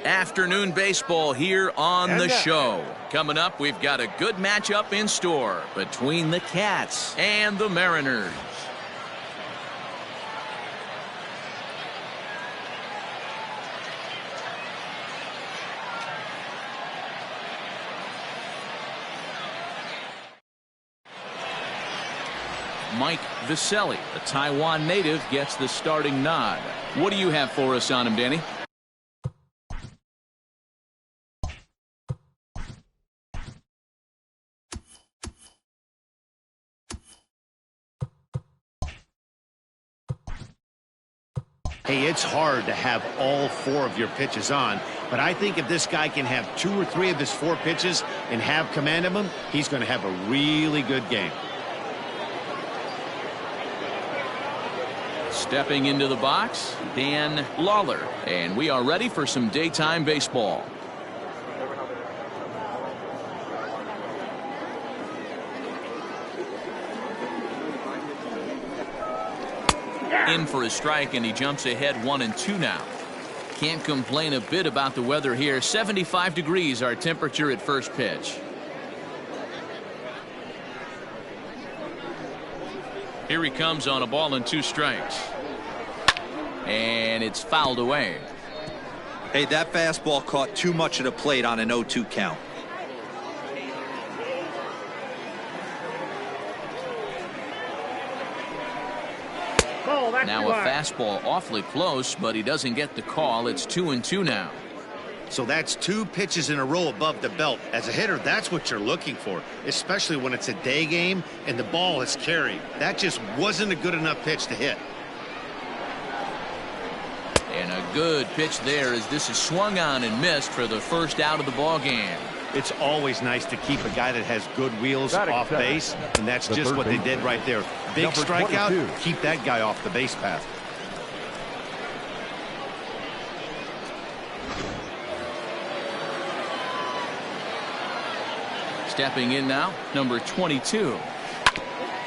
Afternoon baseball here on the show. Coming up, we've got a good matchup in store between the Cats and the Mariners. Mike Viselli, the Taiwan native, gets the starting nod. What do you have for us on him, Danny? Hey, it's hard to have all 4 of your pitches on, but I think if this guy can have 2 or 3 of his 4 pitches and have command of them, he's going to have a really good game. Stepping into the box, Dan Lawler, and we are ready for some daytime baseball. In for a strike, and he jumps ahead 1-2 now. Can't complain a bit about the weather here. 75 degrees our temperature at first pitch. Here he comes on a ball and 2 strikes. And it's fouled away. Hey, that fastball caught too much of the plate on an 0-2 count. Now a fastball awfully close, but he doesn't get the call. It's 2-2 now. So that's 2 pitches in a row above the belt. As a hitter, that's what you're looking for, especially when it's a day game and the ball is carried. That just wasn't a good enough pitch to hit. And a good pitch there as this is swung on and missed for the first out of the ball game. It's always nice to keep a guy that has good wheels off base, and that's just what they did right there. Big strikeout, 22. Keep that guy off the base path. Stepping in now, number 22.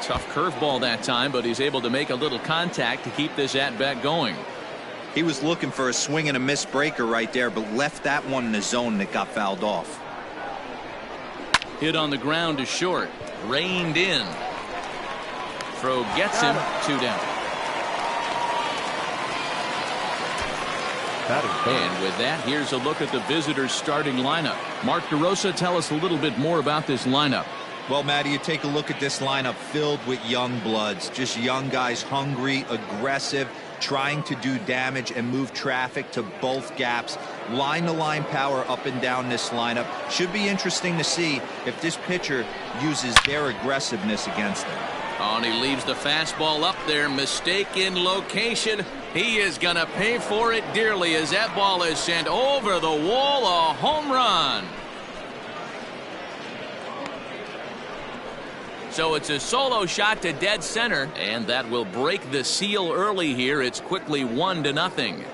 Tough curveball that time, but he's able to make a little contact to keep this at-bat going. He was looking for a swing and a miss breaker right there, but left that one in the zone that got fouled off. Hit on the ground to short. Reined in. Throw gets him. 2 down. And with that, here's a look at the visitors' starting lineup. Mark DeRosa, tell us a little bit more about this lineup. Well, Matty, you take a look at this lineup filled with young bloods. Just young guys, hungry, aggressive, trying to do damage and move traffic to both gaps. Line-to-line power up and down this lineup. Should be interesting to see if this pitcher uses their aggressiveness against them. Oh, and he leaves the fastball up there. Mistake in location. He is going to pay for it dearly as that ball is sent over the wall. A home run. So it's a solo shot to dead center, and that will break the seal early here. It's quickly 1-0.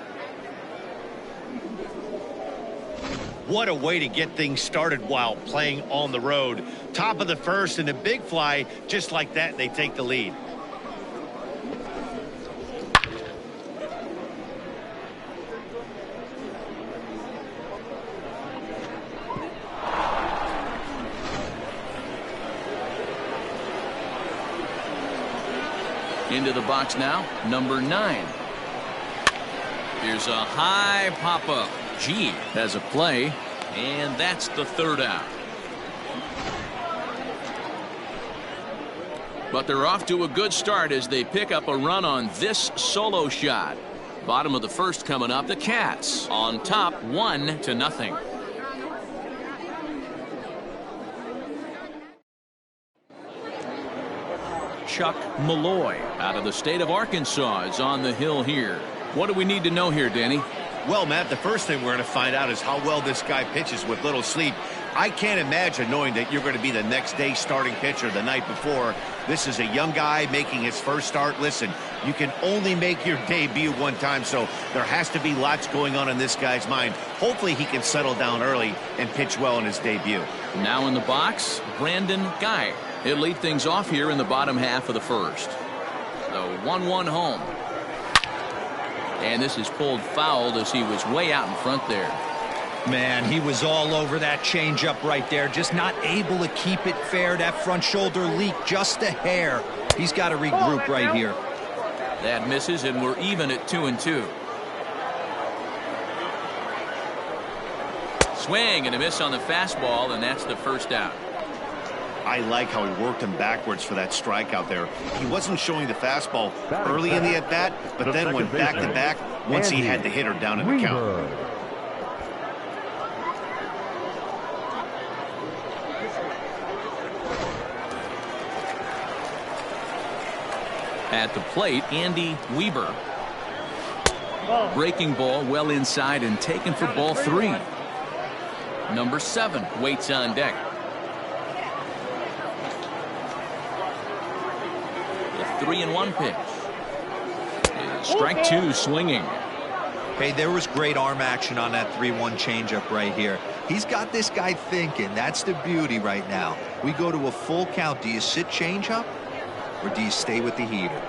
What a way to get things started while playing on the road. Top of the first and a big fly, just like that, they take the lead. Into the box now, number 9. Here's a high pop-up. G has a play, and that's the 3rd out. But they're off to a good start as they pick up a run on this solo shot. Bottom of the first coming up, the Cats on top 1-0. Chuck Malloy out of the state of Arkansas is on the hill here. What do we need to know here, Danny? Well, Matt, the first thing we're going to find out is how well this guy pitches with little sleep. I can't imagine knowing that you're going to be the next day starting pitcher the night before. This is a young guy making his first start. Listen, you can only make your debut one time, so there has to be lots going on in this guy's mind. Hopefully he can settle down early and pitch well in his debut. Now in the box, Brandon Guy. He'll lead things off here in the bottom half of the first. The 1-1 home. And this is pulled fouled as he was way out in front there. Man, he was all over that changeup right there. Just not able to keep it fair. That front shoulder leak just a hair. He's got to regroup right here. That misses, and we're even at 2-2. Swing and a miss on the fastball, and that's the first out. I like how he worked him backwards for that strikeout there. He wasn't showing the fastball early in the at-bat, but then went back-to-back once he had the hitter down in the count. At the plate, Andy Weber. Breaking ball well inside and taken for ball 3. Number 7 waits on deck. The 3-1 pitch. Strike 2 swinging. Hey, there was great arm action on that 3-1 changeup right here. He's got this guy thinking. That's the beauty right now. We go to a full count. Do you sit changeup or do you stay with the heater?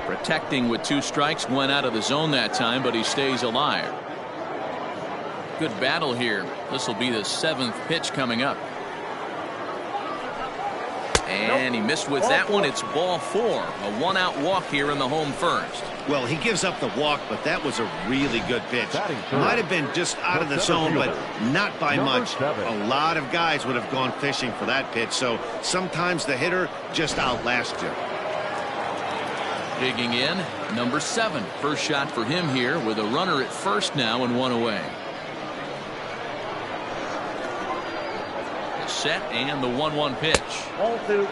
Protecting with 2 strikes, went out of the zone that time, but he stays alive. Good battle here. This will be the 7th pitch coming up. And he missed with that one. It's ball 4. A 1-out walk here in the home first. Well, he gives up the walk, but that was a really good pitch. Might have been just out of the zone, but not by much. A lot of guys would have gone fishing for that pitch, so sometimes the hitter just outlasts you. Digging in, number 7. First shot for him here with a runner at first now and 1 away. The set and the 1-1 pitch. Ball 2. The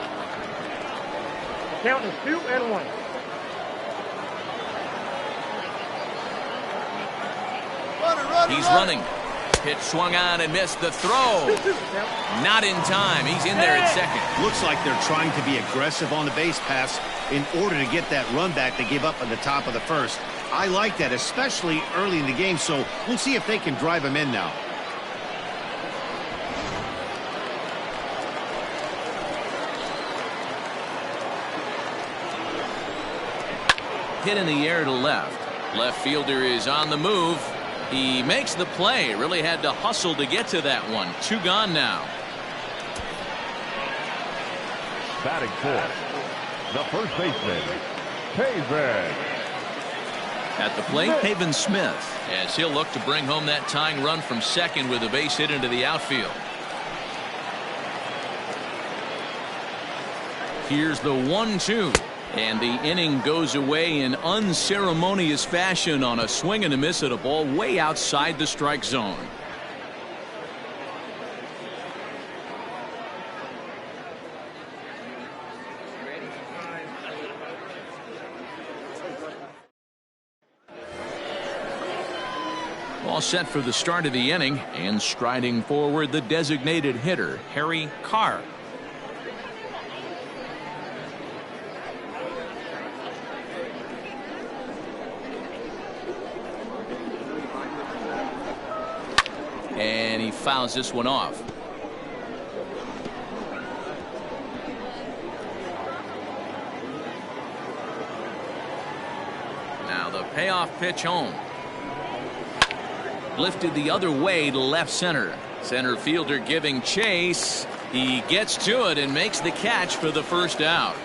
count is 2-1. He's running. Pitch swung on and missed the throw. Not in time. He's in there at second. Looks like they're trying to be aggressive on the base pass in order to get that run back they gave up at the top of the first. I like that, especially early in the game, so we'll see if they can drive him in now. Hit in the air to left. Left fielder is on the move. He makes the play. Really had to hustle to get to that one. 2 gone now. Batting 4th, the first baseman, Pavin. At the plate, Pavin Smith, as he'll look to bring home that tying run from second with a base hit into the outfield. Here's the 1-2. And the inning goes away in unceremonious fashion on a swing and a miss at a ball way outside the strike zone. All set for the start of the inning, and striding forward the designated hitter, Harry Carr. And he fouls this one off. Now the payoff pitch home. Lifted the other way to left center. Center fielder giving chase. He gets to it and makes the catch for the first out.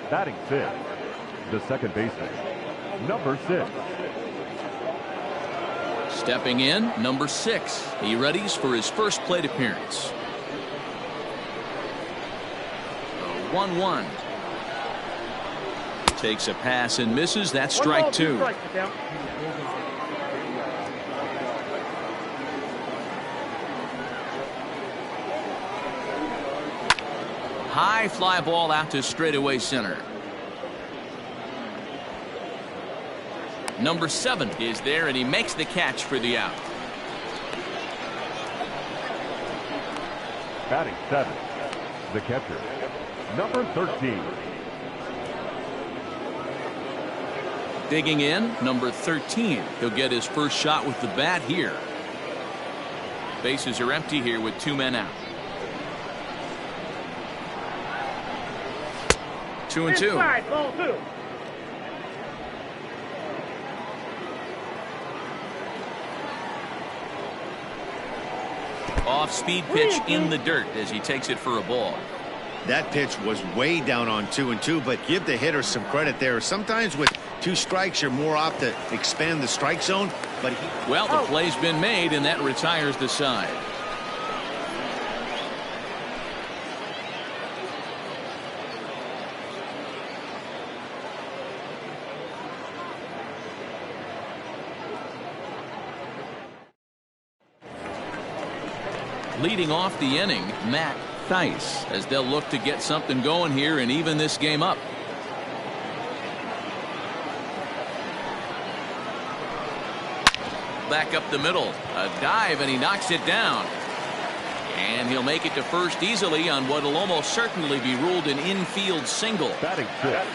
Batting 5th, the second baseman, number 6. Stepping in, number 6. He readies for his first plate appearance. 1-1. Takes a pass and misses. That's strike 2. High fly ball out to straightaway center. Number 7 is there, and he makes the catch for the out. Batting 7, the catcher, number 13. Digging in, number 13. He'll get his first shot with the bat here. Bases are empty here with 2 men out. 2-2. Inside, ball 2. Off-speed pitch in the dirt as he takes it for a ball. That pitch was way down on 2-2, but give the hitter some credit there. Sometimes with 2 strikes, you're more apt to expand the strike zone. But well, the play's been made, and that retires the side. Leading off the inning, Matt Thaiss, as they'll look to get something going here and even this game up. Back up the middle, a dive, and he knocks it down. And he'll make it to first easily on what will almost certainly be ruled an infield single. Batting 6.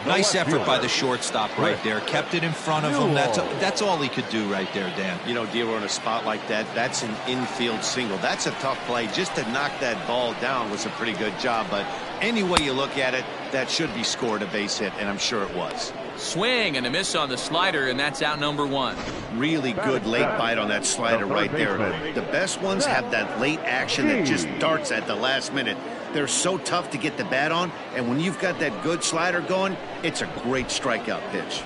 Nice effort by the shortstop right there. Kept it in front of him. That's all he could do right there, Dan. you know, Dero, in a spot like that, that's an infield single. That's a tough play. Just to knock that ball down was a pretty good job. But any way you look at it, that should be scored a base hit, and I'm sure it was. Swing and a miss on the slider, and that's out number 1. Really good late bite on that slider right there. The best ones have that late action that just darts at the last minute. They're so tough to get the bat on, and when you've got that good slider going, it's a great strikeout pitch.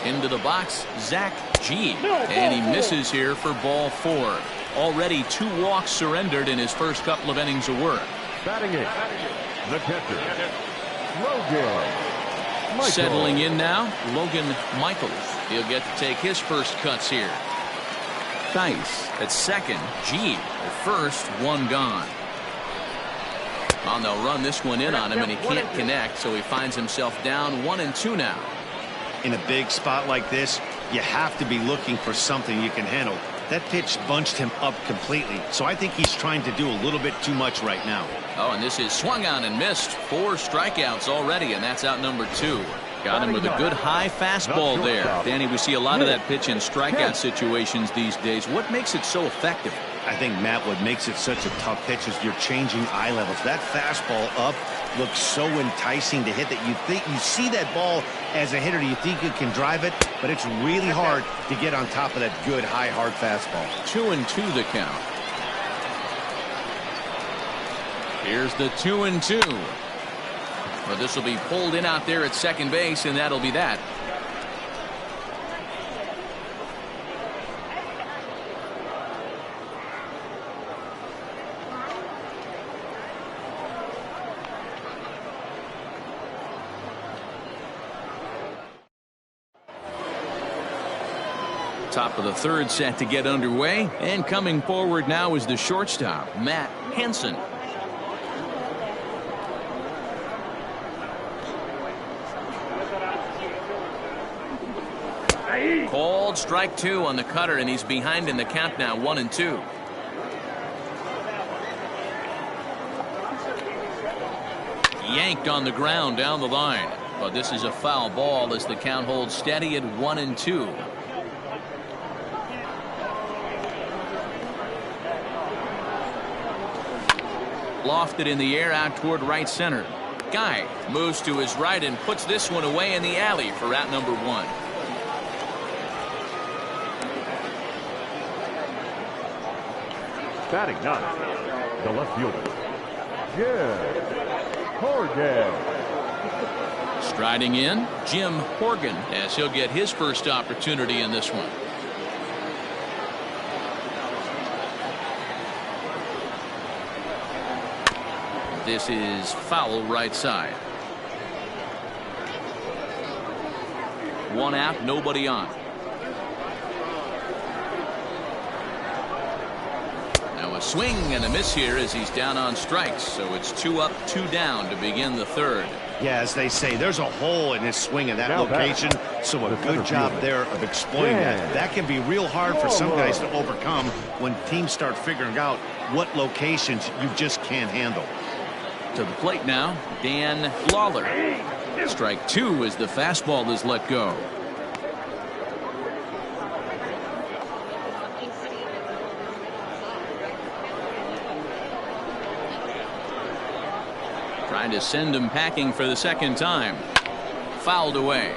Into the box, Zach G. And he misses here for ball 4. Already 2 walks surrendered in his first couple of innings of work. Batting 8. The catcher, Logan Michaels. Settling in now, Logan Michaels. He'll get to take his first cuts here. Thaiss at second, G at first, 1 gone. They'll run this one in on him, and he can't connect, so he finds himself down 1-2 now. In a big spot like this, you have to be looking for something you can handle. That pitch bunched him up completely, so I think he's trying to do a little bit too much right now. Oh, and this is swung on and missed. 4 strikeouts already, and that's out number 2. Got him with a good high fastball there. Danny, we see a lot of that pitch in strikeout situations these days. What makes it so effective? I think, Matt, what makes it such a tough pitch is you're changing eye levels. That fastball up looks so enticing to hit that you see that ball as a hitter, you think you can drive it, but it's really hard to get on top of that good high hard fastball. 2-2 the count. Here's the 2-2. Well, this will be pulled in out there at second base, and that'll be that. Top of the third set to get underway, and coming forward now is the shortstop, Matt Hansen. Called strike 2 on the cutter, and he's behind in the count now, 1-2. Yanked on the ground down the line, but this is a foul ball as the count holds steady at 1-2. Lofted in the air out toward right center. Guy moves to his right and puts this one away in the alley for out number 1. Batting 9. The left fielder, Jim Horgan. Striding in, Jim Horgan, as he'll get his first opportunity in this one. This is foul right side. 1 out, nobody on. Now a swing and a miss here as he's down on strikes, so it's 2 up, 2 down to begin the third. Yeah, as they say, there's a hole in his swing in that location, so a good job there of exploiting that. That can be real hard for some guys to overcome when teams start figuring out what locations you just can't handle. To the plate now, Dan Lawler. Strike 2 as the fastball is let go. Trying to send him packing for the second time. Fouled away.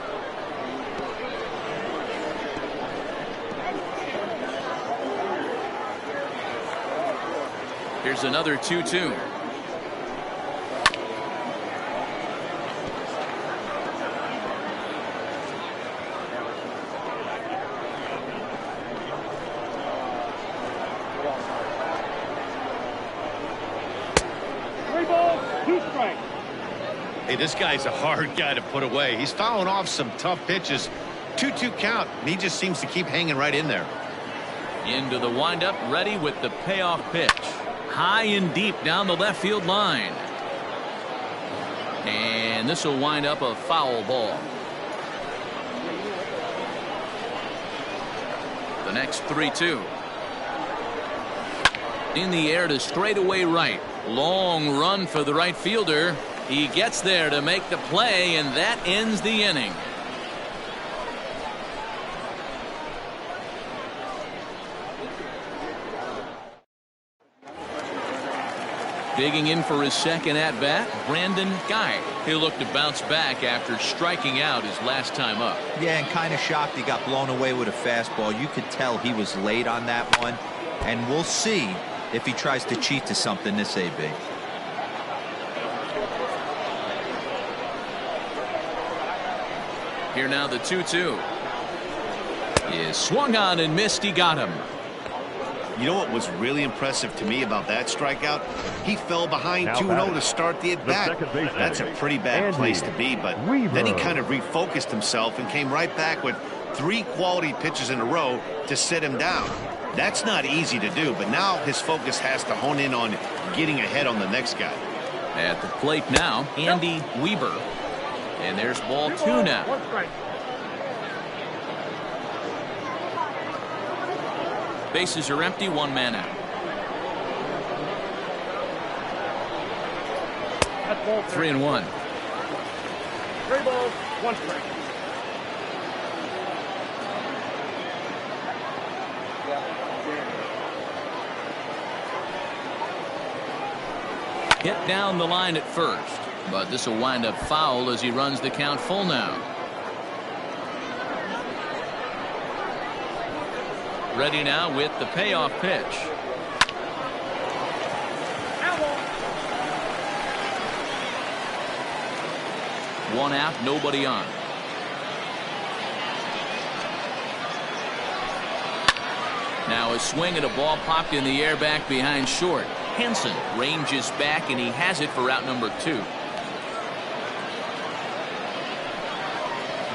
Here's another 2-2. Hey, this guy's a hard guy to put away. He's fouling off some tough pitches. 2-2 count, and he just seems to keep hanging right in there. Into the windup, ready with the payoff pitch. High and deep down the left field line. And this will wind up a foul ball. The next 3-2. In the air to straightaway right. Long run for the right fielder. He gets there to make the play, and that ends the inning. Digging in for his second at-bat, Brandon Guy. He'll look to bounce back after striking out his last time up. Yeah, and kind of shocked he got blown away with a fastball. You could tell he was late on that one, and we'll see if he tries to cheat to something this AB. Here now the 2-2 is swung on and missed. He got him. You know what was really impressive to me about that strikeout? He fell behind 2-0 to start the at-bat. That's a pretty bad place to be, but then he kind of refocused himself and came right back with 3 quality pitches in a row to sit him down. That's not easy to do, but now his focus has to hone in on getting ahead on the next guy. At the plate now, Andy Weber. And there's ball 2 now. Bases are empty, 1 man out. 3-1. 3 balls, 1 strike. Hit down the line at first, but this will wind up foul as he runs the count full now. Ready now with the payoff pitch. One out, nobody on. Now a swing and a ball popped in the air back behind short. Henson ranges back and he has it for out number 2.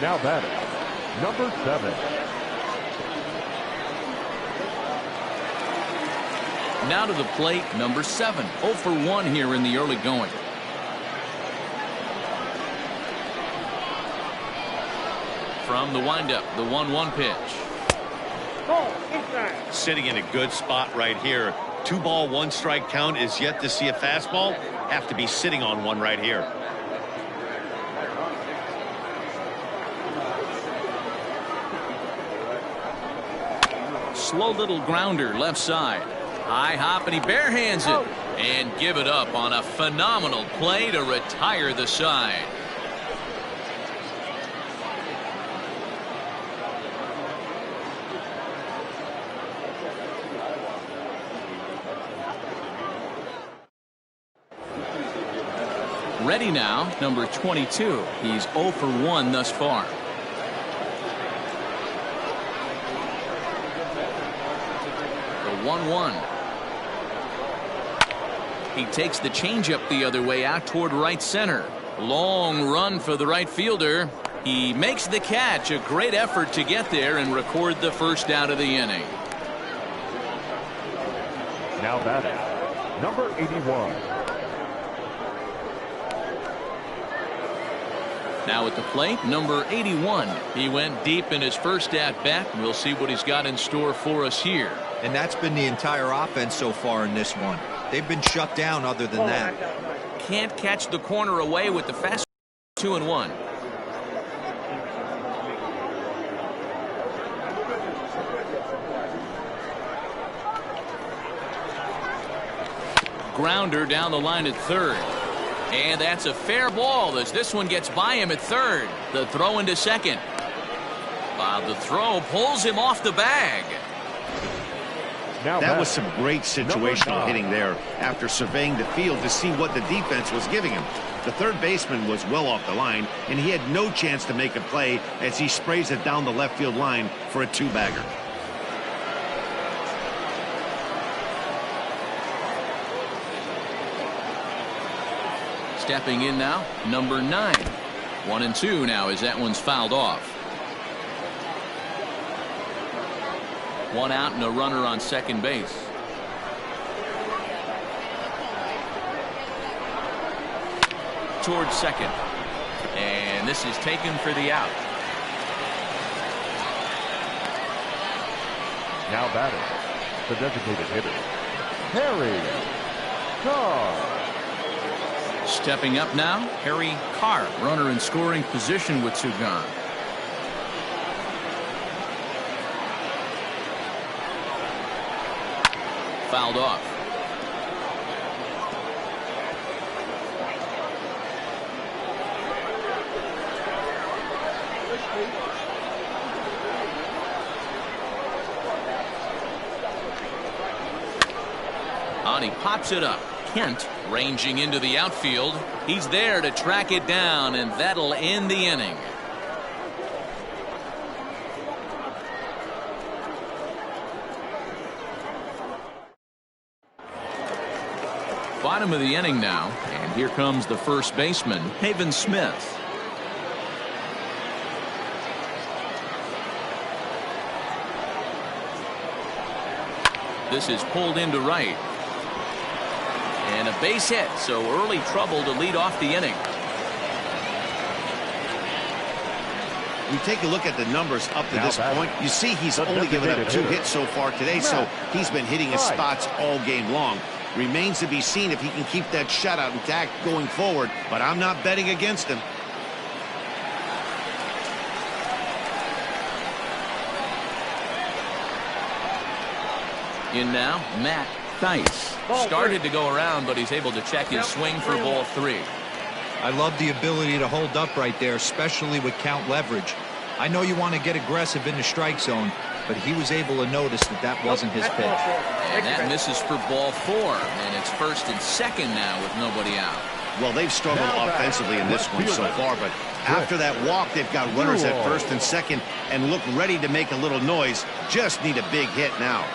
Now batting, number 7. Now to the plate, number 7. 0 for 1 here in the early going. From the windup, the 1-1 pitch. Ball, inside. Sitting in a good spot right here. 2 ball, 1 strike count is yet to see a fastball. Have to be sitting on one right here. Slow little grounder left side. High hop and he barehands it and give it up on a phenomenal play to retire the side. Ready now, number 22. He's 0 for 1 thus far. The 1-1. He takes the changeup the other way out toward right center. Long run for the right fielder. He makes the catch. A great effort to get there and record the first out of the inning. Now batting, number 81. Now at the plate, number 81. He went deep in his first at-bat. We'll see what he's got in store for us here. And that's been the entire offense so far in this one. They've been shut down other than that. Can't catch the corner away with the fast 2-1. Grounder down the line at third. And that's a fair ball as this one gets by him at third. The throw into second. The throw pulls him off the bag. Now that was some great situational hitting there after surveying the field to see what the defense was giving him. The third baseman was well off the line, and he had no chance to make a play as he sprays it down the left field line for a two-bagger. Stepping in now, number 9. 1-2 now as that one's fouled off. One out and a runner on second base. Towards second. And this is taken for the out. Now batting, the designated hitter, Harry Carr. Stepping up now, Harry Carr, runner in scoring position with two gone. Fouled off. On he pops it up. Kent ranging into the outfield. He's there to track it down, and that'll end the inning. Bottom of the inning now, and here comes the first baseman, Pavin Smith. This is pulled into right. And a base hit, so early trouble to lead off the inning. You take a look at the numbers up to this point. You see he's only given up 2 hits so far today, so he's been hitting his spots all game long. Remains to be seen if he can keep that shutout intact going forward, but I'm not betting against him. In now, Matt Thaiss. Started to go around, but he's able to check his swing for ball 3. I love the ability to hold up right there, especially with count leverage. I know you want to get aggressive in the strike zone, but he was able to notice that that wasn't his pitch. And that misses for ball 4, and it's first and second now with nobody out. Well, they've struggled offensively in this one so far, but after that walk, they've got runners at first and second and look ready to make a little noise. Just need a big hit now.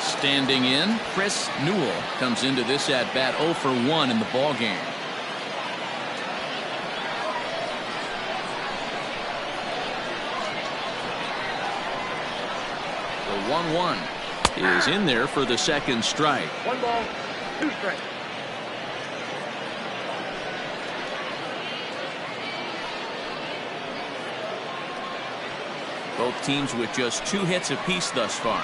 Standing in, Chris Newell comes into this at bat 0 for 1 in the ball game. The 1-1 is in there for the second strike. 1 ball, 2 strikes. Both teams with just 2 hits apiece thus far.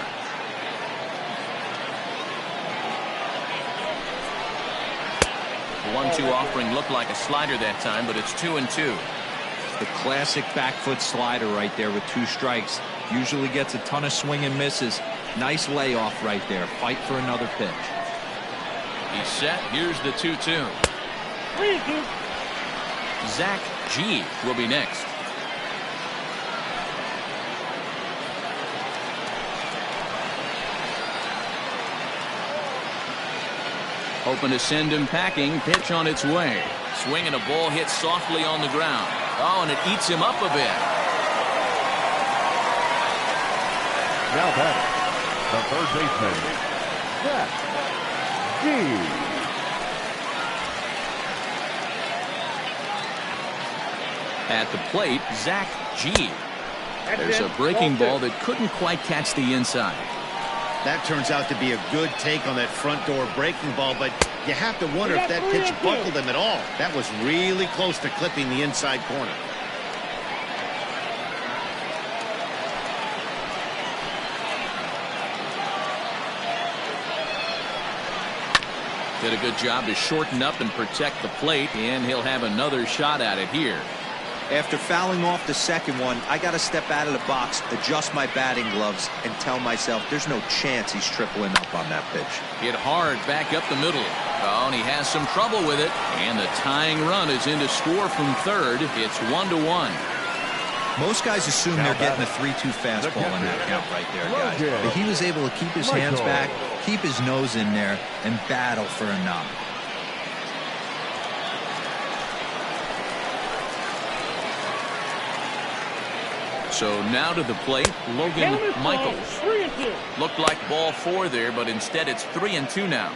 The 1-2 offering looked like a slider that time, but it's 2-2. The classic back foot slider right there with 2 strikes. Usually gets a ton of swing and misses. Nice layoff right there. Fight for another pitch. He's set. Here's the 2-2. 3-2. Zach G will be next. Hoping to send him packing. Pitch on its way. Swinging a ball hit softly on the ground. Oh, and it eats him up a bit. Now batting, the third baseman, Zach G. At the plate, Zach G. There's a breaking ball that couldn't quite catch the inside. That turns out to be a good take on that front door breaking ball, but you have to wonder if that pitch buckled him at all. That was really close to clipping the inside corner. Did a good job to shorten up and protect the plate, and he'll have another shot at it here. After fouling off the second one, I got to step out of the box, adjust my batting gloves, and tell myself there's no chance he's tripling up on that pitch. Hit hard back up the middle. Oh, and he has some trouble with it. And the tying run is in to score from third. It's 1-1. Most guys assume they're getting a 3-2 fastball in that count right there, guys. But he was able to keep his hands back, keep his nose in there, and battle for a knock. So now to the plate, Logan Michaels. Looked like ball 4 there, but instead it's 3-2 now.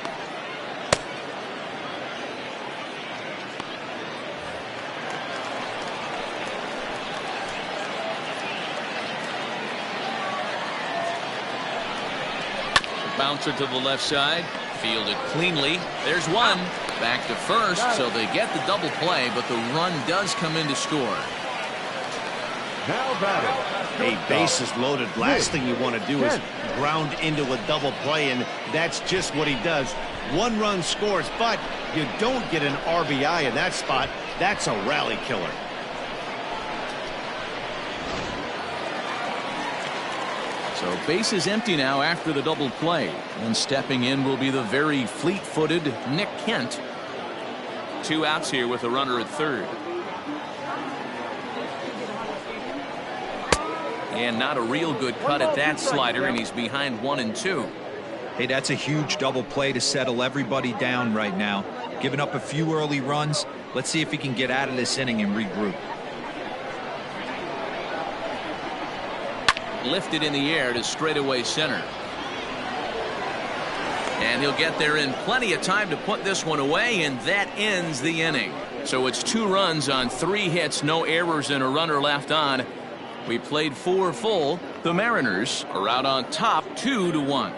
Bouncer to the left side, fielded cleanly. There's one. Back to first, so they get the double play, but the run does come in to score. Now batting. A bases loaded. Last thing you want to do is ground into a double play, and that's just what he does. 1 run scores, but you don't get an RBI in that spot. That's a rally killer. So base is empty now after the double play. And stepping in will be the very fleet-footed Nick Kent. 2 outs here with a runner at third. And not a real good cut at that slider, and he's behind 1-2. Hey, that's a huge double play to settle everybody down right now. Giving up a few early runs. Let's see if he can get out of this inning and regroup. Lifted in the air to straightaway center. And he'll get there in plenty of time to put this one away, and that ends the inning. So it's 2 runs on 3 hits, no errors, and a runner left on. We played 4 full. The Mariners are out on top 2-1.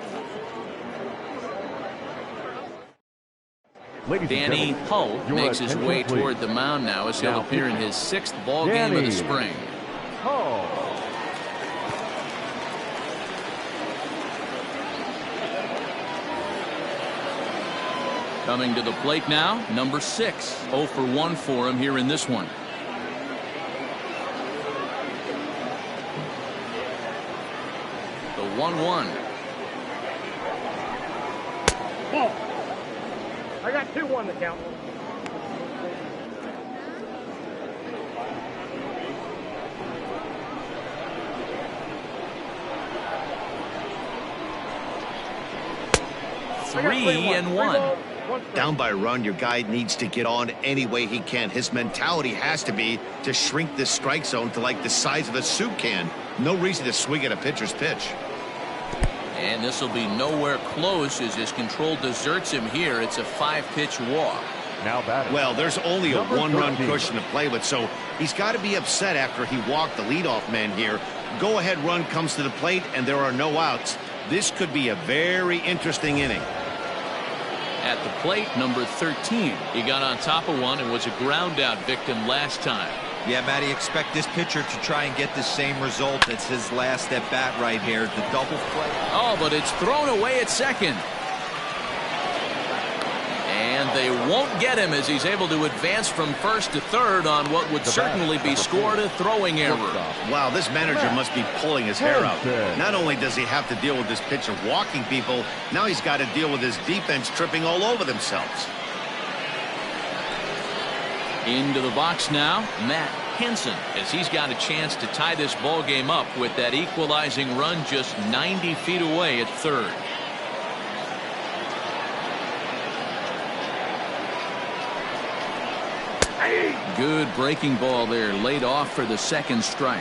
Danny Hull makes his way toward the mound now as he'll appear in his 6th ball game of the spring. Coming to the plate now, number 6. 0 for 1 for him here in this one. The 1-1. Ball. I got 2-1 to count. Three and one. Down by a run, your guy needs to get on any way he can. His mentality has to be to shrink this strike zone to like the size of a soup can. No reason to swing at a pitcher's pitch. And this will be nowhere close as his control deserts him here. It's a 5-pitch walk. Now batting. Well, there's only a Number 1-run 13. cushion to play with, so he's got to be upset after he walked the leadoff man here. Go-ahead run comes to the plate, and there are no outs. This could be a very interesting inning. At the plate, number 13. He got on top of one and was a ground out victim last time. Yeah, Matty, expect this pitcher to try and get the same result. It's his last at bat right here. The double play. Oh, but it's thrown away at second. And they won't get him as he's able to advance from first to third on what would certainly be scored a throwing error. Wow, this manager must be pulling his hair out. Not only does he have to deal with this pitcher walking people, now he's got to deal with his defense tripping all over themselves. Into the box now, Matt Henson, as he's got a chance to tie this ball game up with that equalizing run just 90 feet away at third. Good breaking ball there, laid off for the second strike.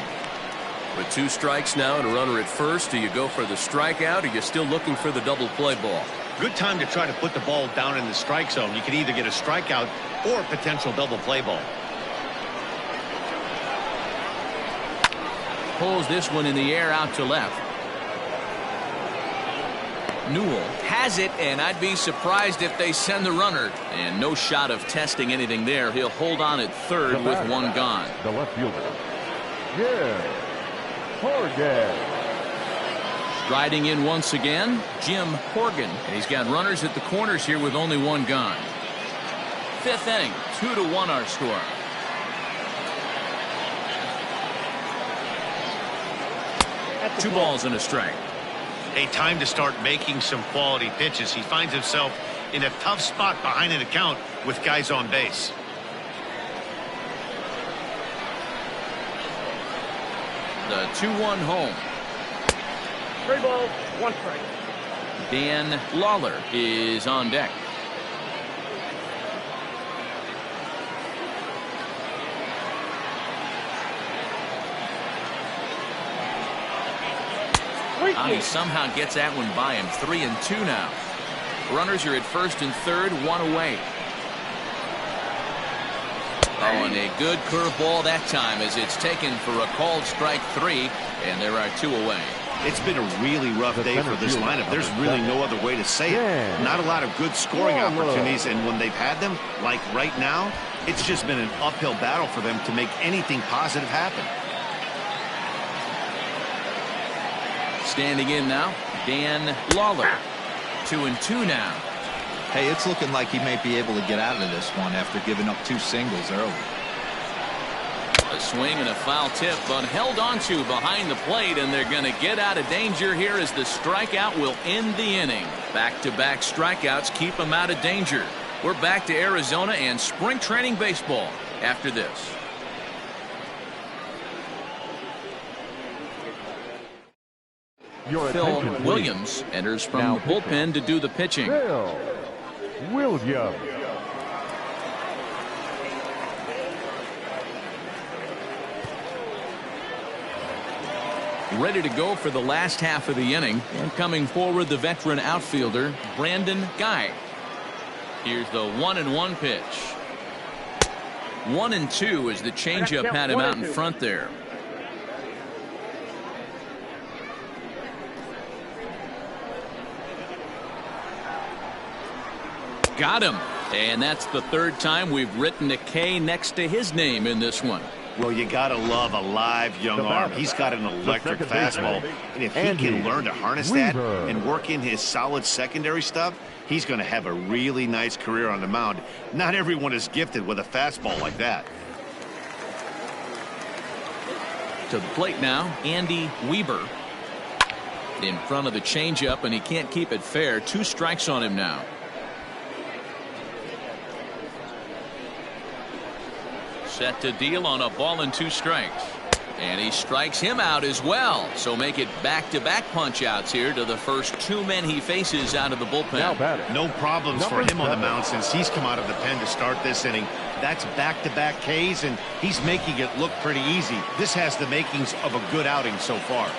With 2 strikes now and a runner at first, do you go for the strikeout, or are you still looking for the double play ball? Good time to try to put the ball down in the strike zone. You can either get a strikeout or a potential double play ball. Pulls this one in the air out to left. Newell has it, and I'd be surprised if they send the runner. And no shot of testing anything there. He'll hold on at third with one gone. The left fielder. Yeah. Horgan. Striding in once again, Jim Horgan. And he's got runners at the corners here with only one gone. 5th inning, 2-1 our score. Two balls and a strike. A time to start making some quality pitches. He finds himself in a tough spot behind an account with guys on base. The 2-1 home. 3 balls, 1 strike. Dan Lawler is on deck. He somehow gets that one by him. 3-2 now. Runners are at first and third, 1 away. Oh, and a good curveball that time as it's taken for a called strike 3, and there are 2 away. It's been a really rough day for this lineup. There's really no other way to say it. Not a lot of good scoring opportunities, and when they've had them, like right now, it's just been an uphill battle for them to make anything positive happen. Standing in now, Dan Lawler. 2-2 now. Hey, it's looking like he may be able to get out of this one after giving up 2 singles early. A swing and a foul tip, but held onto behind the plate, and they're going to get out of danger here as the strikeout will end the inning. Back-to-back strikeouts keep them out of danger. We're back to Arizona and spring training baseball after this. Phil Williams enters from the bullpen to do the pitching. Phil Williams. Ready to go for the last half of the inning, and coming forward the veteran outfielder Brandon Guy. Here's the 1-1 pitch. 1-2 as the changeup had him out in front there. Got him. And that's the 3rd time we've written a K next to his name in this one. Well, you got to love a live young arm. He's got an electric fastball. And if he can learn to harness that and work in his solid secondary stuff, he's going to have a really nice career on the mound. Not everyone is gifted with a fastball like that. To the plate now, Andy Weber. In front of the changeup, and he can't keep it fair. 2 strikes on him now. Set to deal on a ball and 2 strikes. And he strikes him out as well. So make it back-to-back punch-outs here to the first 2 men he faces out of the bullpen. No problems for him on the mound since he's come out of the pen to start this inning. That's back-to-back Ks, and he's making it look pretty easy. This has the makings of a good outing so far.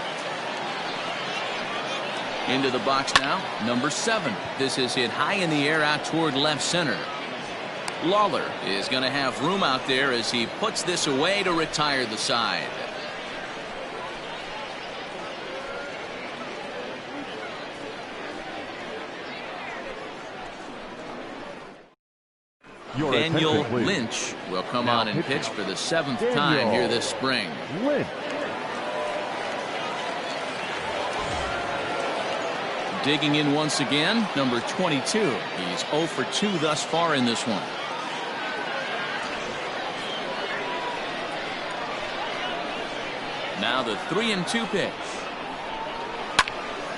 Into the box now, number 7. This is hit high in the air out toward left center. Lawler is going to have room out there as he puts this away to retire the side. Daniel Lynch will come on and pitch for the 7th time here this spring. Digging in once again, number 22. He's 0 for 2 thus far in this one. Now the 3-2 pitch.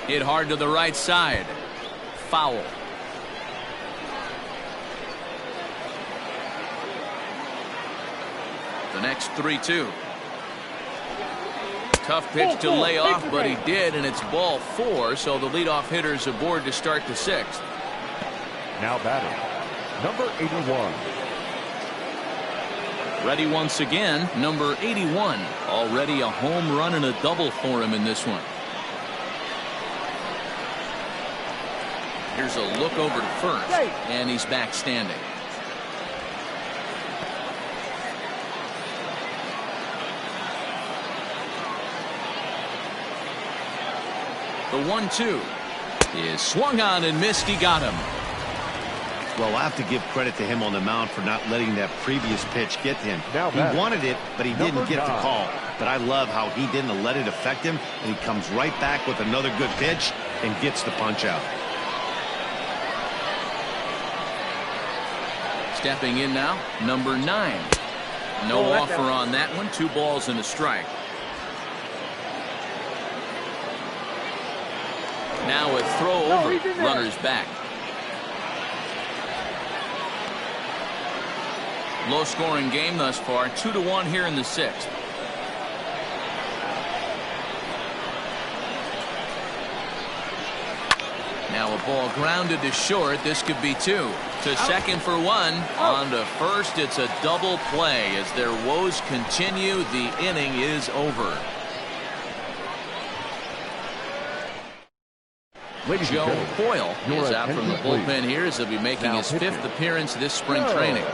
Hit hard to the right side. Foul. The next 3-2. Tough pitch to lay off, but he did, and it's ball 4, so the leadoff hitter's aboard to start the 6th. Now batting, number 81. Ready once again, number 81. Already a home run and a double for him in this one. Here's a look over to first, and he's back standing. The 1-2 is swung on and missed. He got him. Well, I have to give credit to him on the mound for not letting that previous pitch get to him. He wanted it, but he didn't get the call. But I love how he didn't let it affect him, and he comes right back with another good pitch and gets the punch out. Stepping in now, number 9. No offer on that one. 2 balls and a strike. Now a throw over. Runners back. Low-scoring game thus far, 2-1 here in the 6th. Now a ball grounded to short. This could be 2. To second for 1. On to first. It's a double play. As their woes continue, the inning is over. Joe Coyle is out from the bullpen here as he'll be making his 5th appearance this spring training.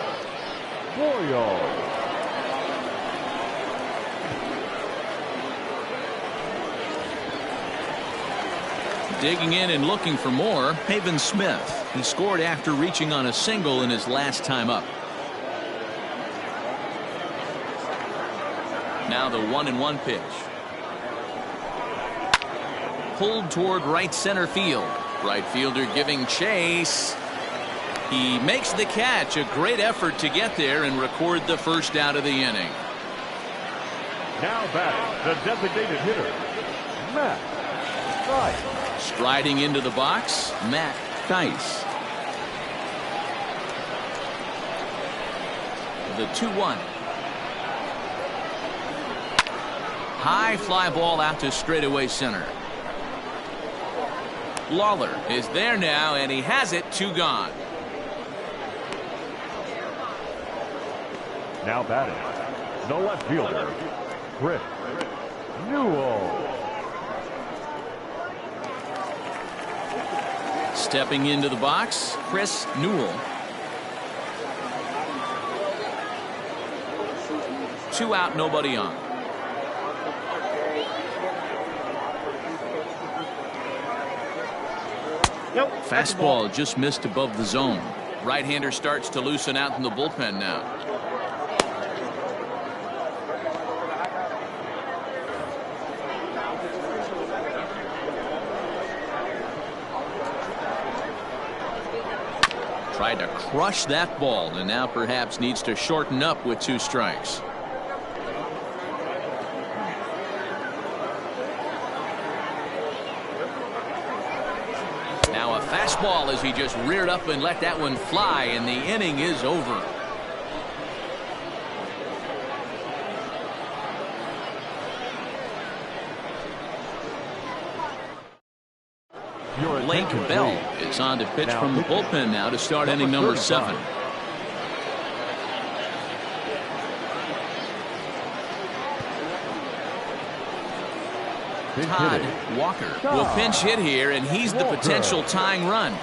Digging in and looking for more, Pavin Smith. He scored after reaching on a single in his last time up. Now the 1-1 pitch. Pulled toward right center field. Right fielder giving chase. He makes the catch. A great effort to get there and record the first out of the inning. Now batting, the designated hitter, Matt Thaiss. Striding into the box, Matt Thaiss. The 2-1. High fly ball out to straightaway center. Lawler is there now, and he has it. 2 gone. Now batting, the left fielder, Chris Newell. Stepping into the box, Chris Newell. 2 out, nobody on. Fastball just missed above the zone. Right-hander starts to loosen out in the bullpen now. Tried to crush that ball and now perhaps needs to shorten up with 2 strikes. Now a fastball as he just reared up and let that one fly, and the inning is over. Blake Bell is on to pitch from the bullpen now to start inning number 7. Todd Walker will pinch hit here, and he's the potential tying run.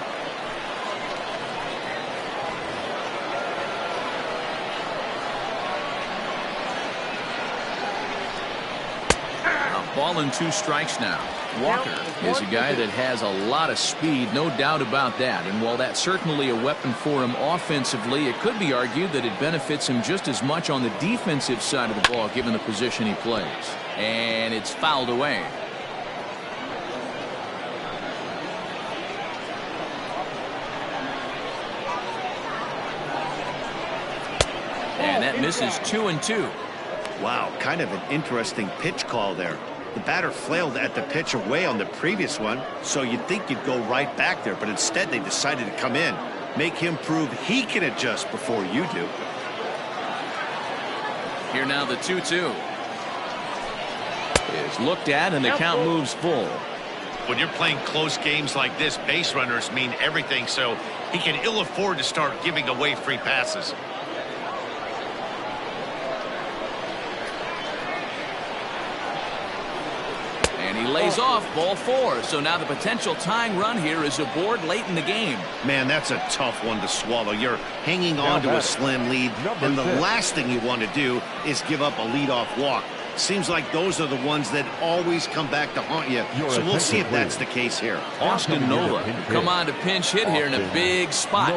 A ball and 2 strikes now. Walker is a guy that has a lot of speed, no doubt about that. And while that's certainly a weapon for him offensively, it could be argued that it benefits him just as much on the defensive side of the ball given the position he plays. And it's fouled away. And that misses 2-2. Wow, kind of an interesting pitch call there. The batter flailed at the pitch away on the previous one, so you'd think you'd go right back there, but instead they decided to come in, make him prove he can adjust before you do. Here now the 2-2 is looked at, and the count moves full. When you're playing close games like this, base runners mean everything, so he can ill afford to start giving away free passes. He lays off ball 4, so now the potential tying run here is aboard late in the game. Man, that's a tough one to swallow. You're hanging on to a slim lead, and the last thing you want to do is give up a leadoff walk. Seems like those are the ones that always come back to haunt you, so we'll see if that's the case here. Austin Nola come on to pinch hit here in a big spot.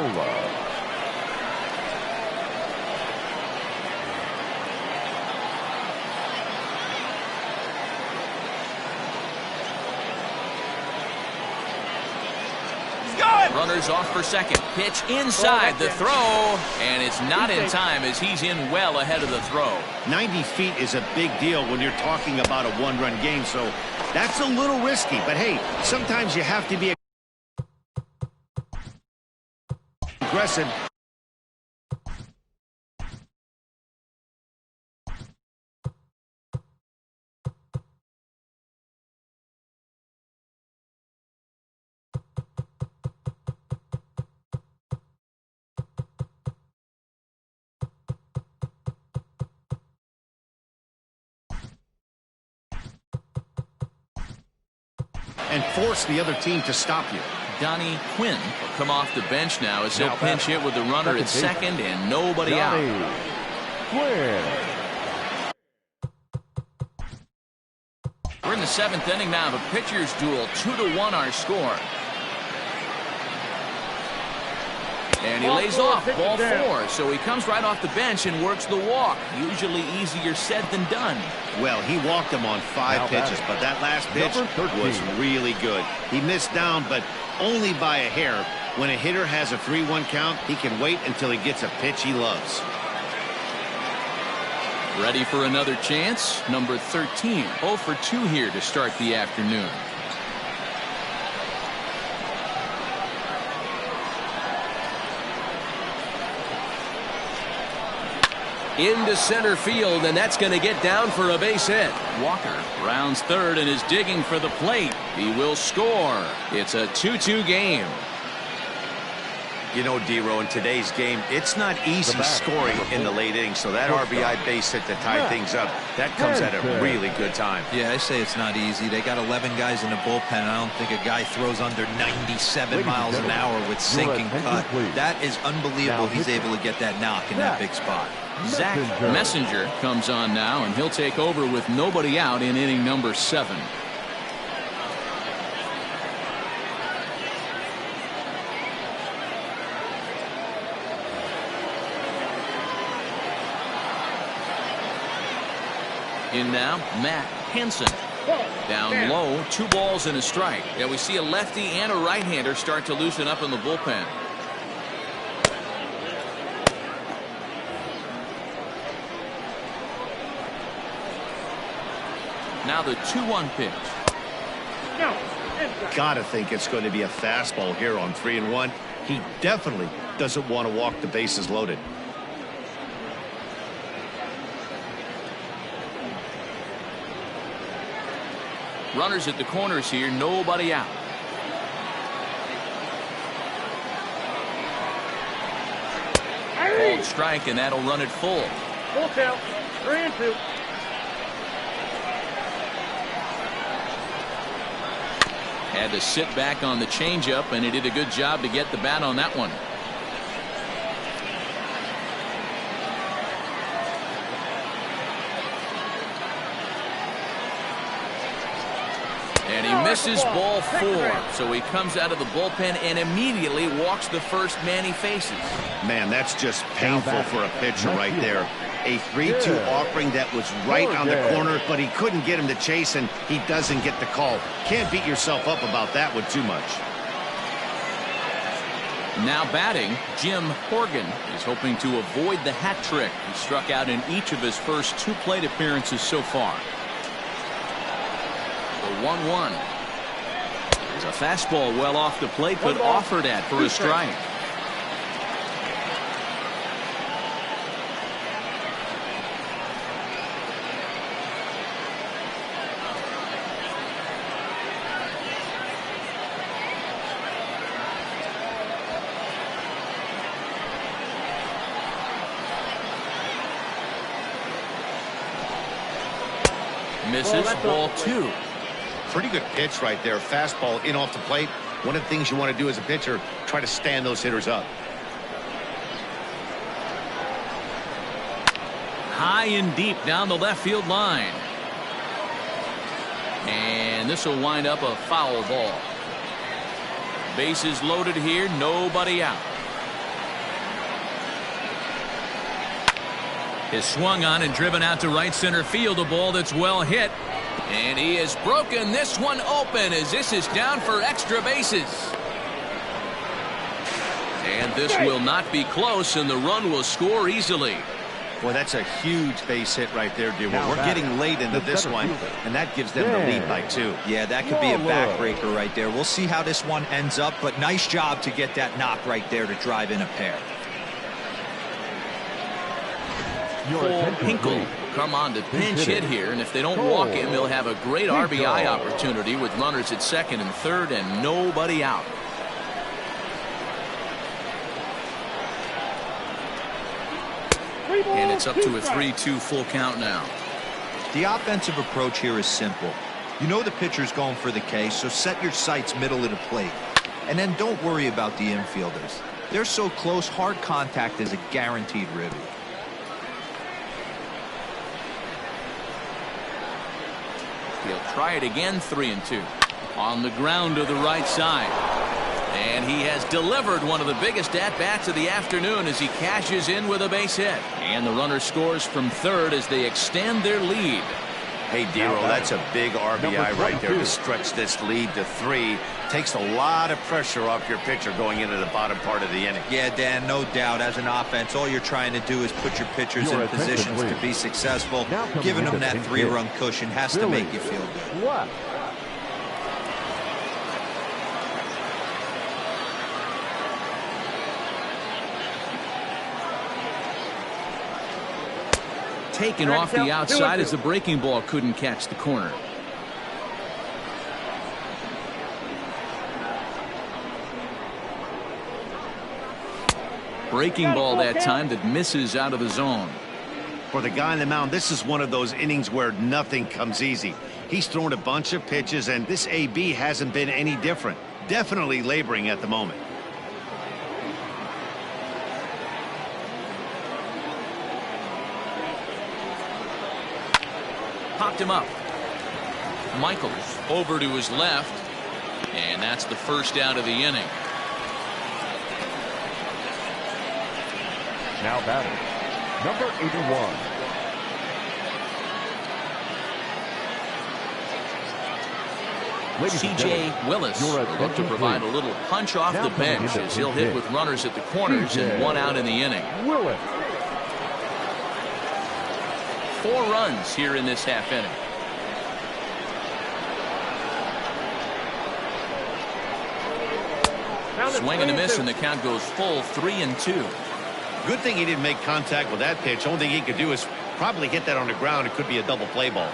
Runners off for second. Pitch inside the throw, and it's not in time as he's in well ahead of the throw. 90 feet is a big deal when you're talking about a one-run game, so that's a little risky. But hey, sometimes you have to be aggressive. and force the other team to stop you. Donnie Quinn will come off the bench now as he'll pinch hit with the runner at second and nobody out. Quinn. We're in the 7th inning now. The pitcher's duel, 2-1 our score. And he lays off ball 4, so he comes right off the bench and works the walk. Usually easier said than done. Well, he walked him on 5 pitches, but that last pitch was really good. He missed down, but only by a hair. When a hitter has a 3-1 count, he can wait until he gets a pitch he loves. Ready for another chance? Number 13, 0 for 2 here to start the afternoon. Into center field, and that's going to get down for a base hit. Walker rounds third and is digging for the plate. He will score. It's a 2-2 game. You know, D-Row, in today's game, it's not easy scoring in the late innings, so that RBI base hit to tie things up, that comes at a really good time. Yeah, I say it's not easy. They got 11 guys in the bullpen, and I don't think a guy throws under 97 miles an hour with sinking cut. That is unbelievable. He's able to get that knock in that big spot. Zach Messenger comes on now, and he'll take over with nobody out in inning number 7. In now, Matt Hansen. Down low, 2 balls and a strike. Yeah, we see a lefty and a right-hander start to loosen up in the bullpen. Now the 2-1 pitch. Gotta think it's going to be a fastball here on 3-1. He definitely doesn't want to walk the bases loaded. Runners at the corners here, nobody out. Called strike, and that'll run it full. Full count, 3-2. Had to sit back on the changeup, and he did a good job to get the bat on that one. And he misses ball 4, so he comes out of the bullpen and immediately walks the first man he faces. Man, that's just painful for a pitcher right there. A 3-2 offering that was right on the corner, but he couldn't get him to chase, and he doesn't get the call. Can't beat yourself up about that one too much. Now batting, Jim Horgan is hoping to avoid the hat trick. He struck out in each of his first 2 plate appearances so far. The 1-1. There's a fastball well off the plate, but offered at for a strike. Misses ball 2. Pretty good pitch right there. Fastball in off the plate. One of the things you want to do as a pitcher, try to stand those hitters up. High and deep down the left field line. And this will wind up a foul ball. Bases loaded here, nobody out. Is swung on and driven out to right center field, a ball that's well hit. And he has broken this one open as this is down for extra bases. And this will not be close, and the run will score easily. Boy, that's a huge base hit right there, dear. We're getting late into this one, and that gives them the lead by 2. Yeah, that could be a backbreaker right there. We'll see how this one ends up, but nice job to get that knock right there to drive in a pair. Cole Hinkle come on to pinch hit here, and if they don't walk him, he'll have a great RBI opportunity with runners at second and third and nobody out. And it's up to a 3-2 full count now. The offensive approach here is simple. You know the pitcher's going for the K, so set your sights middle of the plate. And then don't worry about the infielders. They're so close, hard contact is a guaranteed ribby. He'll try it again, 3-2. On the ground to the right side. And he has delivered one of the biggest at-bats of the afternoon as he cashes in with a base hit. And the runner scores from third as they extend their lead. Hey, Dero, that's a big RBI right there to stretch this lead to 3. Takes a lot of pressure off your pitcher going into the bottom part of the inning. Yeah, Dan, no doubt. As an offense, all you're trying to do is put your pitchers in positions to be successful. Giving them that 3-run cushion has to make you feel good. What? Taken off the outside as the breaking ball couldn't catch the corner. Breaking ball that time that misses out of the zone. For the guy on the mound, this is one of those innings where nothing comes easy. He's thrown a bunch of pitches, and this AB hasn't been any different. Definitely laboring at the moment. Popped him up. Michaels over to his left, and that's the first out of the inning. Now batting, number 81. C.J. Willis will look to provide a little punch off the bench as he'll hit with runners at the corners and 1 out in the inning. Willis. 4 runs here in this half inning. Swing and a miss, and the count goes full 3-2. Good thing he didn't make contact with that pitch. Only thing he could do is probably hit that on the ground. It could be a double play ball.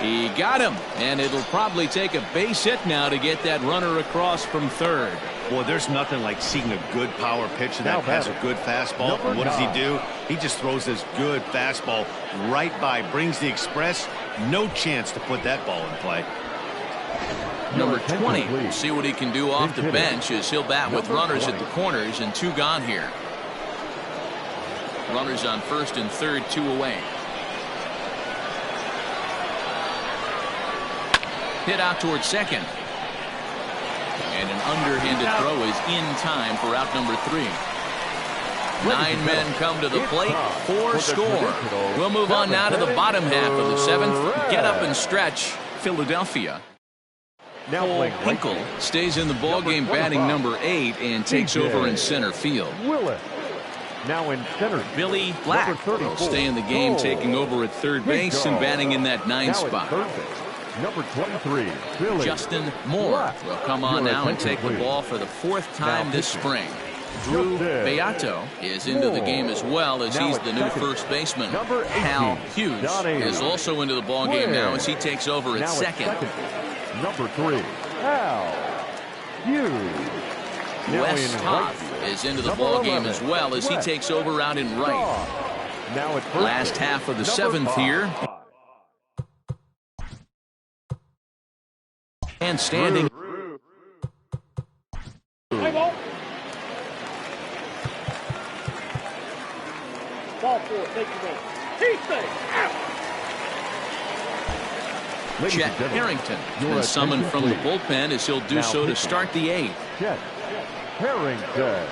He got him, and it'll probably take a base hit now to get that runner across from third. Boy, there's nothing like seeing a good power pitcher that has a good fastball. And what does he do? He just throws this good fastball right by, brings the express. No chance to put that ball in play. Number 20, we'll see what he can do off the bench as he'll bat with runners at the corners and 2 gone here. Runners on first and third, 2 away. Hit out towards second. And an underhanded throw is in time for out number 3. 9 men come to the plate, 4 score. We'll move on now to the bottom half of the 7th. Get up and stretch, Philadelphia. Cole Hinkle stays in the ballgame batting number 8 and takes over in center field. Willis. Now in center. Billy Black will stay in the game, taking over at third base and batting in that 9 spot. Number 23, Billy. Justin Moore will come on now and take the ball for the 4th time this spring. Drew Beato is into the game as well as he's the new first baseman. Hal Hughes is also into the ball game now as he takes over at second. Number 3, Hal Hughes. Wes Toth is into the ball game as well as he takes over out in right. Last half of the 7th here. And standing. Ball 4, take the ball. Chet Harrington has been summoned from the bullpen as he'll do so to start the 8th. Chet Harrington.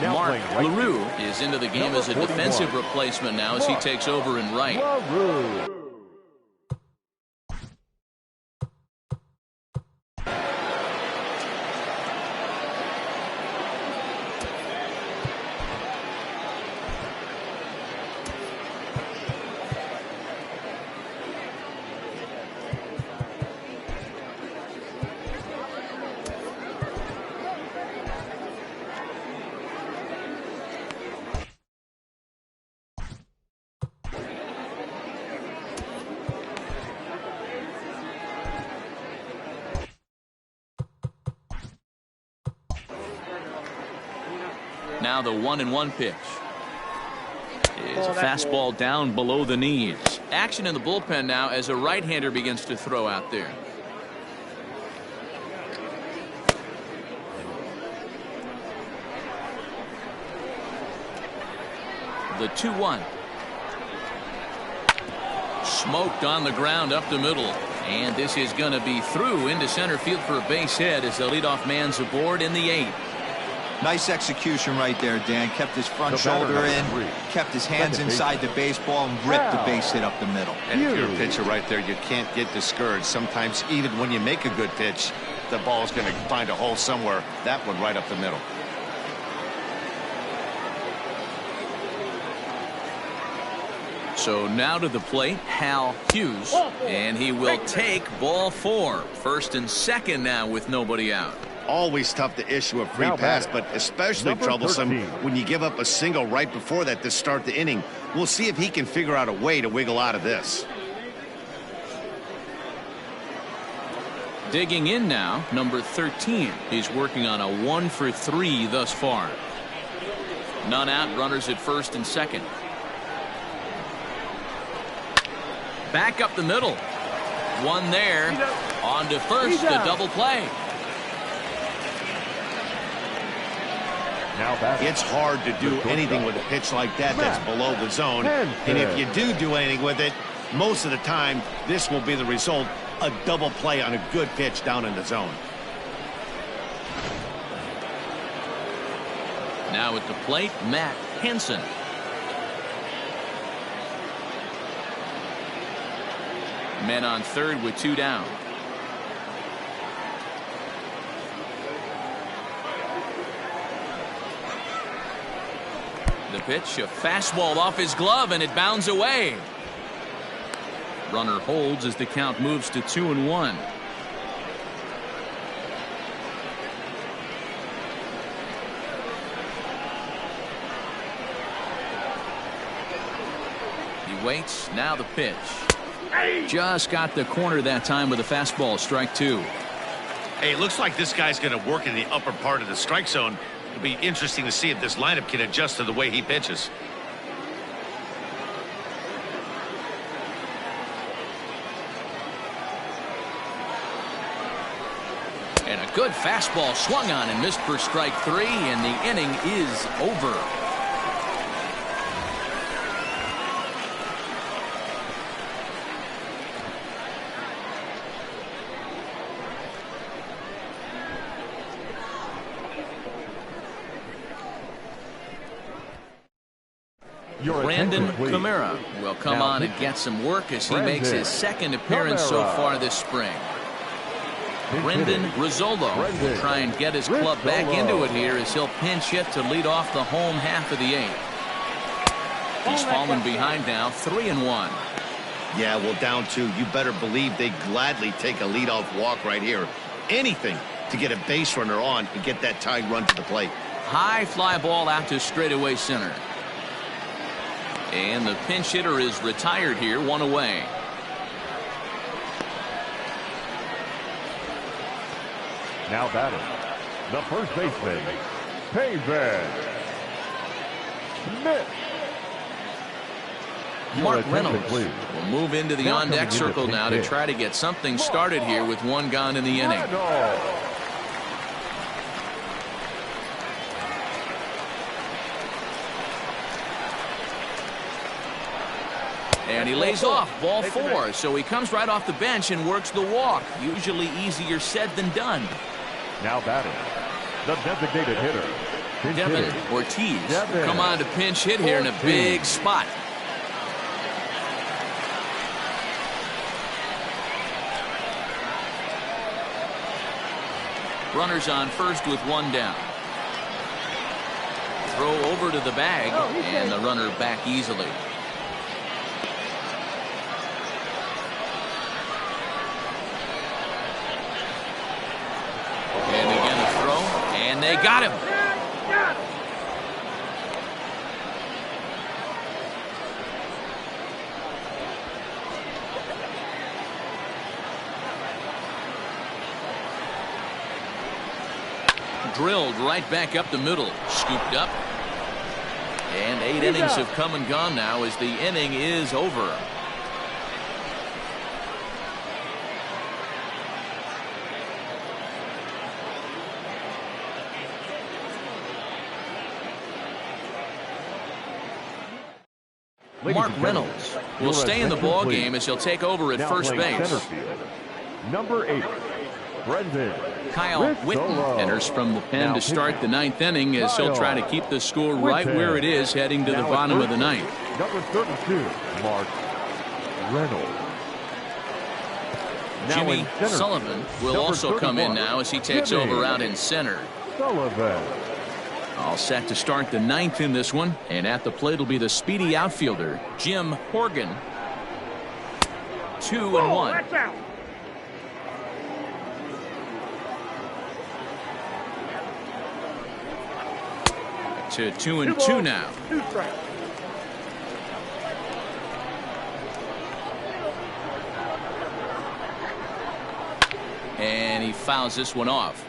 Mark LaRue is into the game as a defensive replacement now as he takes over in right. Now the 1-1 pitch. is a fastball down below the knees. Action in the bullpen now as a right-hander begins to throw out there. The 2-1. Smoked on the ground up the middle. And this is going to be through into center field for a base hit as the leadoff man's aboard in the 8th. Nice execution right there, Dan. Kept his front shoulder in, kept his hands inside the baseball, and ripped the base hit up the middle. And if you're a pitcher right there, you can't get discouraged. Sometimes even when you make a good pitch, the ball's going to find a hole somewhere. That one right up the middle. So now to the plate, Hal Hughes, and he will take ball 4. First and second now with nobody out. Always tough to issue a free pass, but especially troublesome when you give up a single right before that to start the inning. We'll see if he can figure out a way to wiggle out of this. Digging in now, number 13. He's working on a 1-for-3 thus far. None out, runners at first and second. Back up the middle. One there. On to first, a double play. It's hard to do anything with a pitch like that that's below the zone. And if you do anything with it, most of the time, this will be the result. A double play on a good pitch down in the zone. Now at the plate, Matt Henson. Men on third with 2 down. The pitch, a fastball off his glove, and it bounds away. Runner holds as the count moves to 2-1. He waits. Now the pitch. Just got the corner that time with a fastball. Strike 2. Hey, it looks like this guy's going to work in the upper part of the strike zone. It'll be interesting to see if this lineup can adjust to the way he pitches. And a good fastball swung on and missed for strike 3, and the inning is over. Brandon Camara will come on and get some work as he makes his second appearance so far this spring. Brendan Rizzolo will try and get his club back into it here as he'll pinch hit to lead off the home half of the 8th. He's fallen behind now, 3-1. Yeah, well, down 2. You better believe they gladly take a leadoff walk right here. Anything to get a base runner on and get that tying run to the plate. High fly ball out to straightaway center. And the pinch hitter is retired here, 1 away. Now batting, the first baseman, Pavin Smith. Mark Reynolds will move into the on-deck circle now to try to get something started here with 1 gone in the inning. And he lays off, ball 4, so he comes right off the bench and works the walk. Usually easier said than done. Now batting, the designated hitter, Devin Ortiz will come on to pinch hit here in a big spot. Runners on first with 1 down. Throw over to the bag, and the runner back easily. And again a throw, and they got him. Drilled right back up the middle. Scooped up. And 8 innings have come and gone now as the inning is over. Mark Reynolds will stay in the ball game as he'll take over at first base. Number 8, Brendan. Kyle Whitten enters from the pen to start the 9th inning as he'll try to keep the score right where it is heading to the bottom of the 9th. Number 32, Mark Reynolds. Jimmy Sullivan will also come in now as he takes over out in center. Sullivan. All set to start the 9th in this one, and at the plate will be the speedy outfielder Jim Horgan. 2-1. That's out. To 2-2 now. 2 strikes. And he fouls this one off.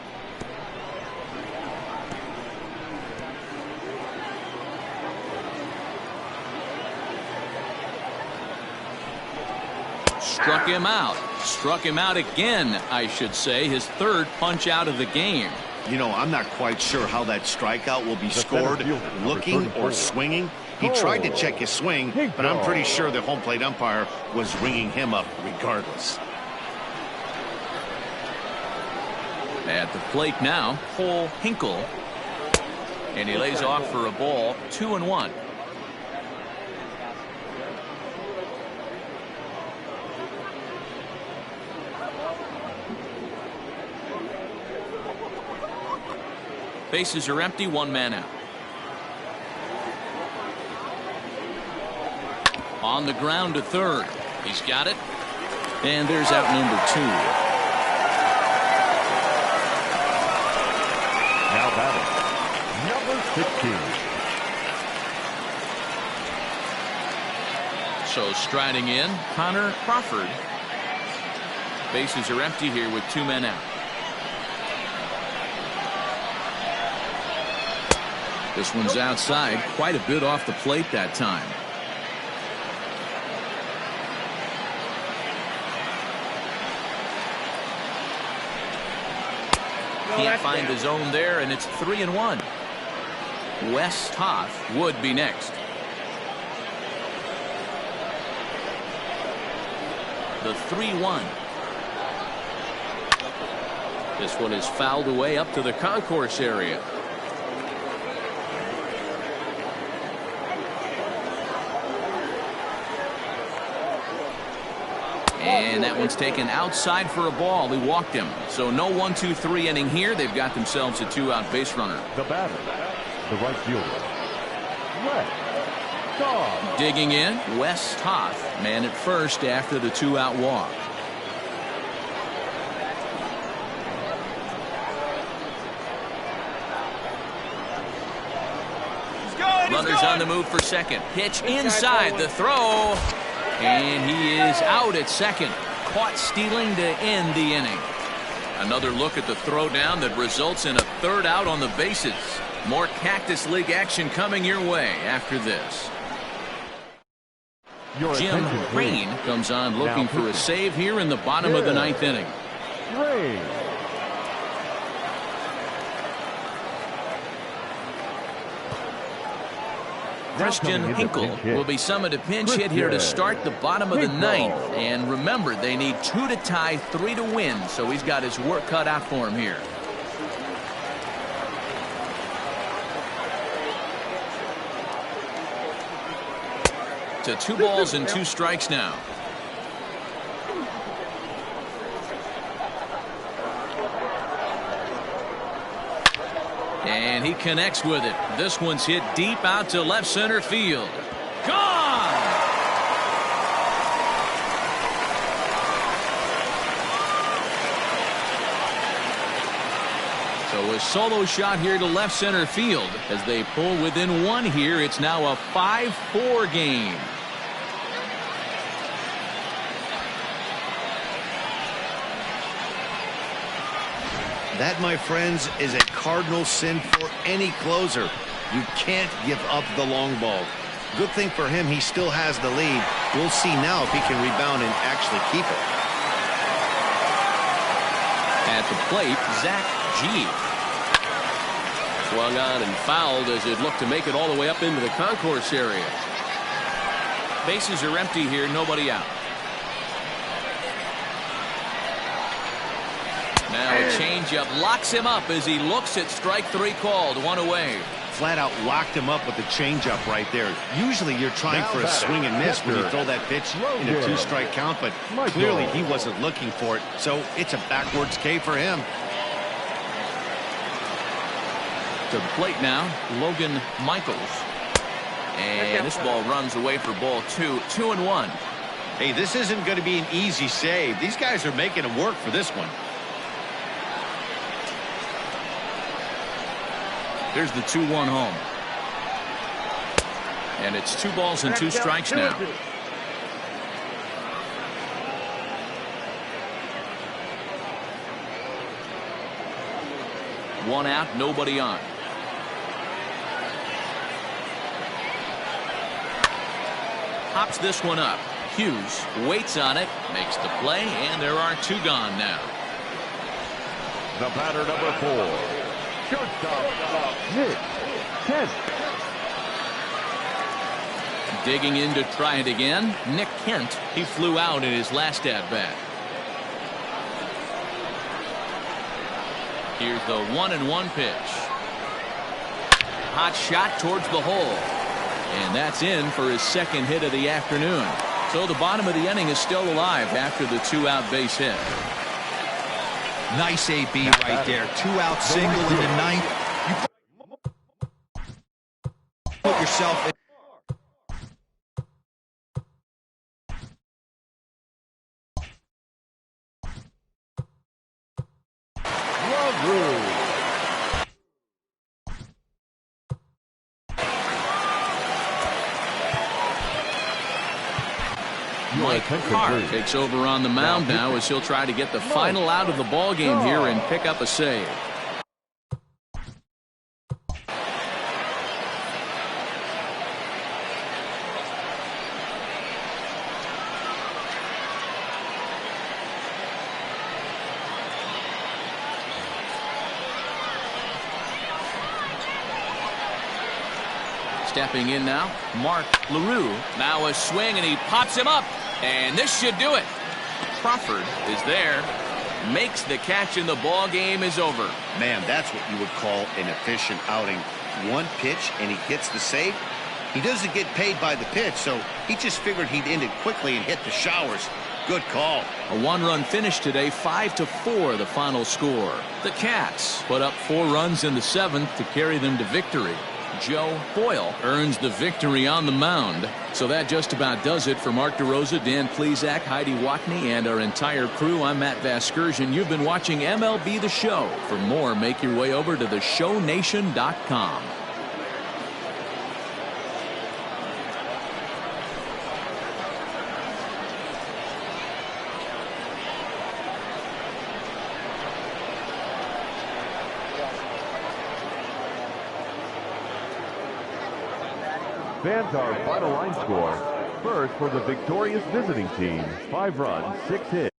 Struck him out. Struck him out again, I should say. His 3rd punch out of the game. You know, I'm not quite sure how that strikeout will be scored, looking or swinging. He tried to check his swing, but I'm pretty sure the home plate umpire was ringing him up regardless. At the plate now, Cole Hinkle. And he lays off for a ball. 2-1. Bases are empty, 1 man out. On the ground to third. He's got it. And there's out number 2. Now batting, number 16. So striding in, Connor Crawford. Bases are empty here with 2 men out. This one's outside, quite a bit off the plate that time. Can't find the zone there, and it's 3-1. Wes Toth would be next. The 3-1. This one is fouled away up to the concourse area. And that one's taken outside for a ball. He walked him. So no 1-2-3 inning here. They've got themselves a 2-out base runner. The batter, the right fielder, Wes Toth. Digging in, Wes Toth, man at first after the 2-out walk. Runners on the move for second. Pitch inside the throw. And he is out at second. Caught stealing to end the inning. Another look at the throwdown that results in a 3rd out on the bases. More Cactus League action coming your way after this. Jim Crane comes on looking for a save here in the bottom of the 9th inning. Crane. Christian Hinkle will be summoned to pinch hit here to start the bottom of the 9th. And remember, they need 2 to tie, 3 to win. So he's got his work cut out for him here. To 2 balls and 2 strikes now. And he connects with it. This one's hit deep out to left center field. Gone! So a solo shot here to left center field. As they pull within 1 here, it's now a 5-4 game. That, my friends, is a cardinal sin for any closer. You can't give up the long ball. Good thing for him, he still has the lead. We'll see now if he can rebound and actually keep it. At the plate, Zach G. Swung on and fouled as it looked to make it all the way up into the concourse area. Bases are empty here, nobody out. Now a changeup locks him up as he looks at strike 3 called. 1 away. Flat out locked him up with the changeup right there. Usually you're trying for a swing and miss when you throw that pitch in a 2-strike count, but clearly he wasn't looking for it, so it's a backwards K for him. To the plate now, Logan Michaels. And this ball runs away for ball 2. 2-1. Hey, this isn't going to be an easy save. These guys are making him work for this one. Here's the 2-1 home. And it's 2 balls and 2 strikes now. One out, nobody on. Hops this one up. Hughes waits on it, makes the play, and there are 2 gone now. The batter, number 4. Shortstop, Nick Kent. Digging in to try it again. Nick Kent. He flew out in his last at-bat. Here's the 1-1 pitch. Hot shot towards the hole. And that's in for his 2nd hit of the afternoon. So the bottom of the inning is still alive after the 2-out base hit. Nice AB right there. 2-out single in the 9th. You put yourself in. Mike Hart takes over on the mound now as he'll try to get the final out of the ball game here and pick up a save. Stepping in now, Mark LaRue. Now a swing, and he pops him up. And this should do it. Crawford is there. Makes the catch, and the ball game is over. Man, that's what you would call an efficient outing. 1 pitch, and he gets the save. He doesn't get paid by the pitch, so he just figured he'd end it quickly and hit the showers. Good call. A 1-run finish today, 5-4 the final score. The Cats put up 4 runs in the 7th to carry them to victory. Joe Boyle earns the victory on the mound. So that just about does it for Mark DeRosa, Dan Plesac, Heidi Watney, and our entire crew. I'm Matt Vasgersian. You've been watching MLB The Show. For more, make your way over to theshownation.com. Fans, our final line score. First for the victorious visiting team, 5 runs, 6 hits.